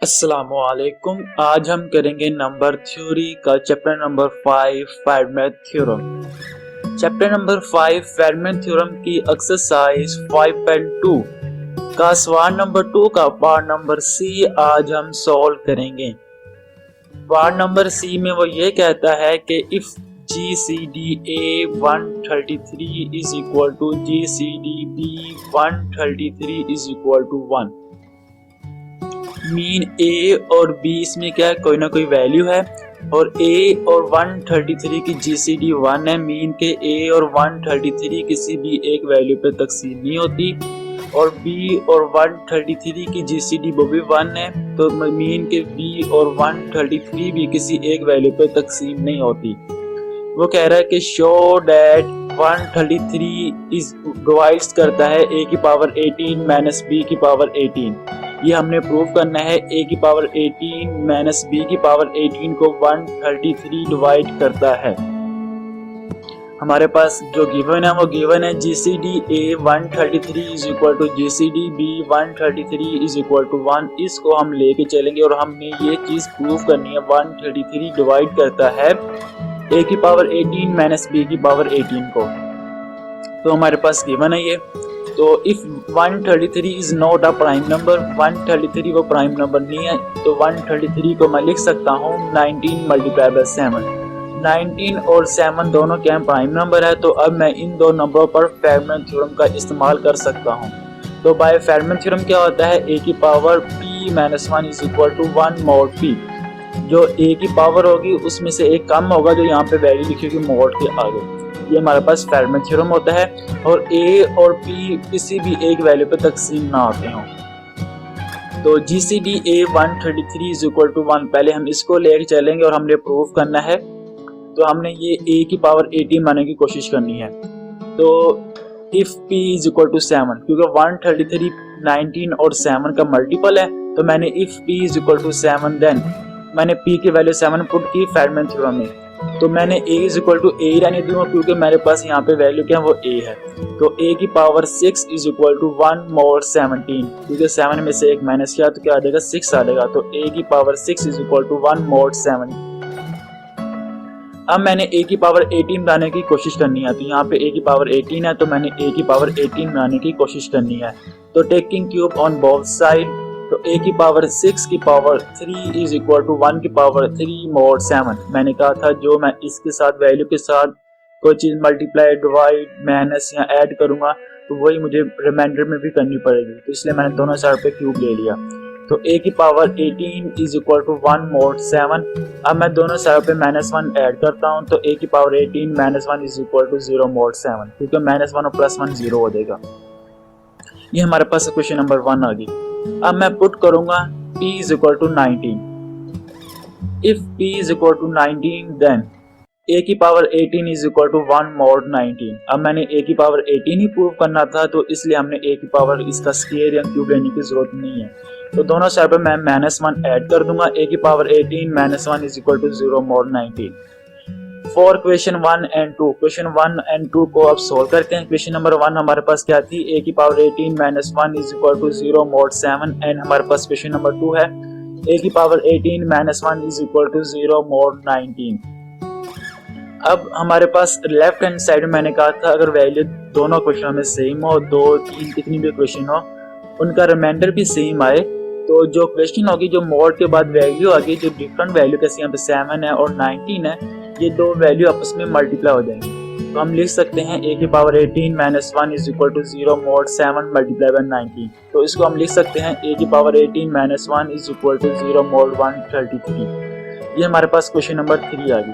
अस्सलामुअलैकुम। आज हम करेंगे नंबर थ्योरी का chapter number 5 Federman theorem. Chapter number 5 Federman theorem की एक्सरसाइज 5.2 का सवाल नंबर 2 का पार्ट नंबर सी आज हम सॉल्व करेंगे। पार्ट नंबर सी में वो ये कहता है कि if GCD A133 is equal to GCD B133 is equal to 1। Mean ए और बी इसमें क्या है, कोई ना कोई वैल्यू है और ए और 133 की जीसीडी 1 है। मीन के ए और 133 किसी भी एक वैल्यू पे तकसीम नहीं होती और बी और 133 की जीसीडी वो भी 1 है, तो मीन के बी और 133 भी किसी एक वैल्यू पे तकसीम नहीं होती। वो कह रहा है कि शो डैट 133 इज डिवाइड्स करता है ए की पावर 18 माइनस बी की पावर 18। ये हमने प्रूव करना है ए की पावर 18 माइनस बी की पावर 18 को 133 डिवाइड करता है। हमारे पास जो गिवन है वो गिवन है GCD A133 is equal to GCD B133 is equal to 1। इसको हम लेके चलेंगे और हमने ये चीज प्रूव करनी है 133 डिवाइड करता है ए की पावर 18 माइनस बी की पावर 18 को। तो हमारे पास गिवन है ये। तो if 133 is not a prime number, 133 वो प्राइम नंबर नहीं है, तो 133 को मैं लिख सकता हूँ 19 मल्टीप्लाई बाय 7। 19 और 7 दोनों क्या प्राइम नंबर है, तो अब मैं इन दो नंबरों पर फेडरमैन थ्योरम का इस्तेमाल कर सकता हूँ। तो बाय फेडरमैन थ्योरम क्या होता है, ए की power p minus 1 is equal to 1 mod p। जो ए की पावर होगी उसमें से एक कम होगा जो यहाँ पे वैल्यू लिखी होगी मॉड के आगे। ये हमारे पास फेडरमैन थ्योरम होता है और ए और पी किसी भी एक वैल्यू पे तकसीम ना होते हों। तो GCD A133 is equal to 1, पहले हम इसको लेकर चलेंगे और हमने प्रूव करना है। तो हमने ये ए की पावर 18 मानने की कोशिश करनी है। तो if p is equal to 7, क्योंकि 133 19 और 7 का मल्टीपल है, तो मैंने if p is equal to 7 then मैंने p की वैल्यू 7 पुट की फेडरमैन थ्योरम में। तो मैंने a is equal to A रहने दूंगा क्योंकि मेरे पास यहाँ पे वैल्यू क्या है वो a है। तो a की power 6 is equal to 1 mod 17, क्योंकि 7 में से एक माइनस किया तो क्या आ जाएगा 6 आ जाएगा। तो a की power 6 is equal to 1 mod 7। अब मैंने a की पावर 18 बनाने की कोशिश करनी है। तो यहाँ पे a की पावर 18 है, तो मैंने a की पावर 18 बनाने की कोशिश करनी है। तो taking cube on both side, तो a की पावर 6 की पावर 3 इज इक्वल टू 1 की पावर 3 मोड 7। मैंने कहा था जो मैं इसके साथ वैल्यू के साथ कोई चीज मल्टीप्लाई डिवाइड माइनस या ऐड करूंगा तो वही मुझे रिमाइंडर में भी करनी पड़ेगी, तो इसलिए मैंने दोनों साइड पे क्यूब ले लिया। तो a की power 18 is equal to 1 mod 7। अब मैं दोनों साइड पे -1 ऐड करता हूँ, तो a की power 18 -1 is equal to 0 mod 7, क्योंकि -1 और +1 0 हो जाएगा। ये हमारे पास क्वेश्चन नंबर 1 आ गई। अब मैं पुट करूंगा p is equal to 19। If p is equal to 19 then a की power 18 is equal to 1 mod 19। अब मैंने a की पावर 18 ही प्रूव करना था, तो इसलिए हमने a की पावर इसका स्क्वायर या क्यूब लेने की जरूरत नहीं है। तो दोनों साइड पे मैं -1 ऐड कर दूंगा। a की power 18 -1 is equal to 0 mod 19। For question 1 and 2, question 1 and 2 को अब सोल्व करते हैं। क्वेश्चन नंबर 1 हमारे पास क्या थी, a की power 18 -1 is equal to 0 mod 7। And हमारे पास क्वेश्चन नंबर 2 है a की power 18 -1 is equal to 0 mod 19। अब हमारे पास लेफ्ट हैंड साइड में मैंने कहा था अगर वैल्यू दोनों क्वेश्चन में सेम हो, 2 3 कितनी भी क्वेश्चन हो उनका रिमाइंडर भी सेम आए, तो जो क्वेश्चन होगी जो मोड के बाद वैल्यू आगे जो डिफरेंट वैल्यू कैसे यहाँ पे 7 है और 19 है, ये दो वैल्यू आपस में मल्टीप्लाई हो जाएंगे। तो हम लिख सकते हैं a की power 18 -1 is equal to 0 mod 7 multiply by 19। तो इसको हम लिख सकते हैं a की power 18 -1 is equal to 0 mod 133। ये हमारे पास क्वेश्चन नंबर 3 आ गई।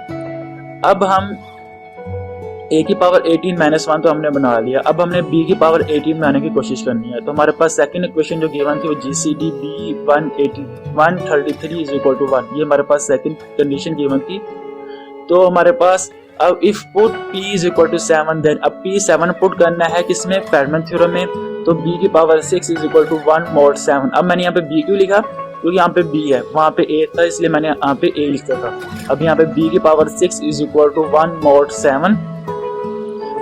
अब हम a की पावर 18 -1 तो हमने बना लिया। अब हमने b की पावर 18 बनाने की कोशिश करनी है। तो हमारे पास सेकंड इक्वेशन जो गिवन थी वो GCD B133 is equal to 1। ये हमारे पास सेकंड कंडीशन गिवन थी। तो हमारे पास अब if put p is equal to 7 then अब p 7 पुट करना है किसमें, फेडरमैन थ्योरम में। तो b की power 6 is equal to 1 mod 7। अब मैंने यहाँ पे b क्यों लिखा, क्योंकि यहाँ पे b है, वहाँ पे a था इसलिए मैंने यहाँ पे a लिखा था। अब यहाँ पे b की power 6 is equal to 1 mod 7।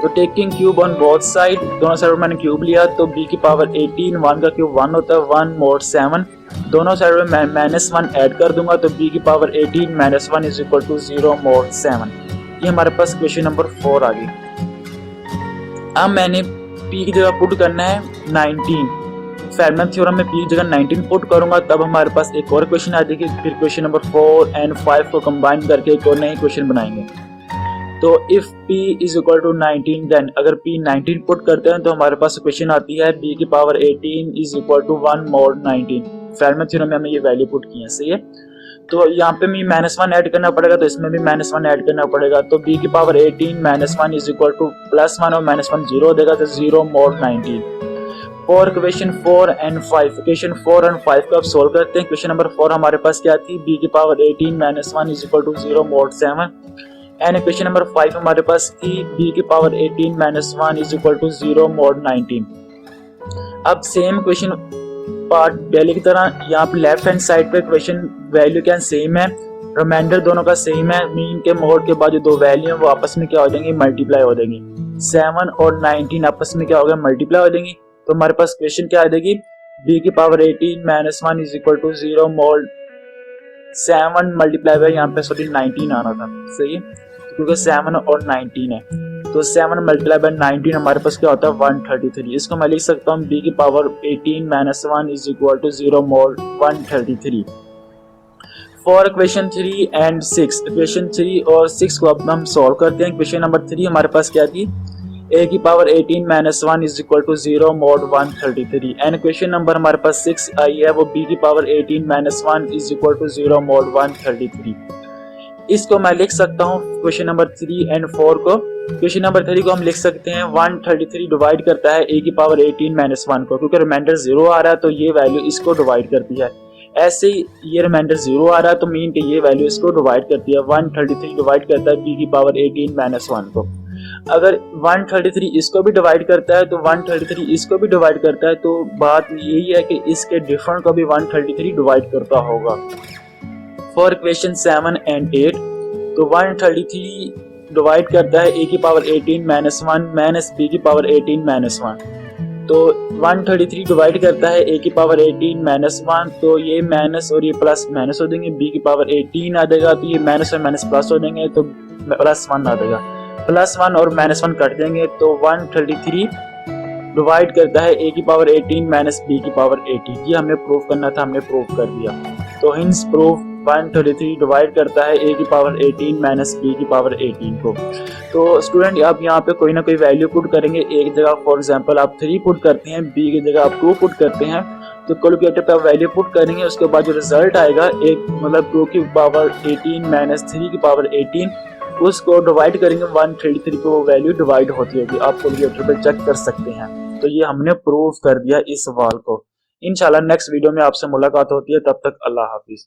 तो taking cube on both side, दोनों साइड मैंने क्यूब लिया। तो b की पावर 18 1 का क्यूब 1 होता है, 1 मोड 7। दोनों साइड में -1 ऐड कर दूंगा तो b की power 18 -1 is equal to 0 mod 7। ये हमारे पास क्वेश्चन नंबर 4 आ गई। अब मैंने p की जगह पुट करना है 19। फेरमैन थ्योरम में p की जगह 19 पुट करूंगा तब हमारे पास एक और क्वेश्चन आ जाएगी। फिर क्वेश्चन नंबर 4 एंड 5 को कंबाइन करके एक और नई क्वेश्चन बनाएंगे। तो if p is equal to 19 then अगर p 19 पुट करते हैं तो हमारे पास क्वेश्चन आती है b की power 18 is equal to 1 mod 19। Fermat theorem में हमें ये वैल्यू पुट की है, सही है। तो यहाँ पे भी -1 ऐड करना पड़ेगा तो इसमें भी -1 ऐड करना पड़ेगा। तो b की पावर 18 -1 इज इक्वल टू +1 और -1 0 देगा तो 0 mod 19। For question 4 and 5, question 4 and 5 को अब सोल्व करते हैं। क्वेश्चन नंबर 4 हमारे पास क्या थी, b की power 18 -1 is equal to 0 mod 7 and question number 5 हमारे पास थी b की power 18 -1 is equal to 0 mod 19। अब सेम क्वेश्चन पार्ट पहले की तरह यहाँ पे लेफ्ट हैंड साइड पे क्वेश्चन वैल्यू क्या सेम है, रिमाइंडर दोनों का सेम है। मीन के मोड के बाद जो दो वैल्यू है वो आपस में क्या हो जाएंगी, मल्टीप्लाई हो जाएंगी। 7 और 19 आपस में क्या हो गया, मल्टीप्लाई हो जाएंगी। तो हमारे पास क्वेश्चन क्या आ जाएगी, b की power 18 -1 is equal to 0 mod 7 multiply by यहाँ पे सॉरी 19 आना था, सही है, क्योंकि 7 और 19 है। तो 7 मल्टीप्लाई बाय 19 हमारे पास क्या होता है 133। इसको मैं लिख सकता हूँ b की power 18 -1 is equal to 0 mod 133। For question 3 and 6, question 3 और 6 को अब हम सॉल्व करते हैं। क्वेश्चन नंबर 3 हमारे पास क्या थी, a की power 18 -1 is equal to 0 mod 133 and question number हमारे पास 6 आई है वो b की power 18 -1 is equal to 0 mod 133। इसको मैं लिख सकता हूँ क्वेश्चन नंबर 3 एंड 4 को। क्वेश्चन नंबर 3 को हम लिख सकते हैं 133 डिवाइड करता है a की पावर 18 -1 को, क्योंकि रिमाइंडर 0 आ रहा है तो ये वैल्यू इसको डिवाइड करती है। ऐसे ही ये रिमाइंडर 0 आ रहा है तो मीन के ये वैल्यू इसको डिवाइड करती है। 133 डिवाइड करता है b की पावर 18 -1 को। अगर 133 इसको भी डिवाइड करता है तो 133 इसको भी डिवाइड करता है, तो बात यही है कि इसके डिफरेंट को भी 133 डिवाइड करता होगा। फॉर क्वेश्चन 7 एंड 8, तो 133 डिवाइड करता है a की पावर 18 -1 माइनस b की पावर 18 -1। तो 133 डिवाइड करता है a की पावर 18 -1, तो ये माइनस और ये प्लस माइनस हो देंगे, b की पावर 18 आ जाएगा तो ये माइनस और माइनस प्लस हो देंगे तो +1 आ जाएगा। +1 और -1 कट देंगे तो 133 डिवाइड करता है a की पावर 18 माइनस b की पावर 18। ये हमें प्रूफ करना था, हमने प्रूफ कर दिया। तो हिंस प्रूफ 133 डिवाइड करता है a की पावर 18 माइनस b की पावर 18 को। तो स्टूडेंट आप यहाँ पे कोई ना कोई वैल्यू पुट करेंगे। एक जगह फॉर एग्जांपल आप 3 पुट करते हैं, b की जगह आप 2 पुट करते हैं, तो कैलकुलेटर पे आप वैल्यू पुट करेंगे। उसके बाद जो रिजल्ट आएगा एक मतलब 2 की पावर 18 माइनस 3 की पावर 18, उसको डिवाइड करेंगे 133 को, वो वैल्यू डिवाइड होती होगी। आप कैलकुलेटर पे चेक कर सकते हैं। तो ये हमने प्रूफ कर दिया इस सवाल को। इंशाल्लाह नेक्स्ट वीडियो में आपसे मुलाकात होती है, तब तक अल्लाह हाफिज।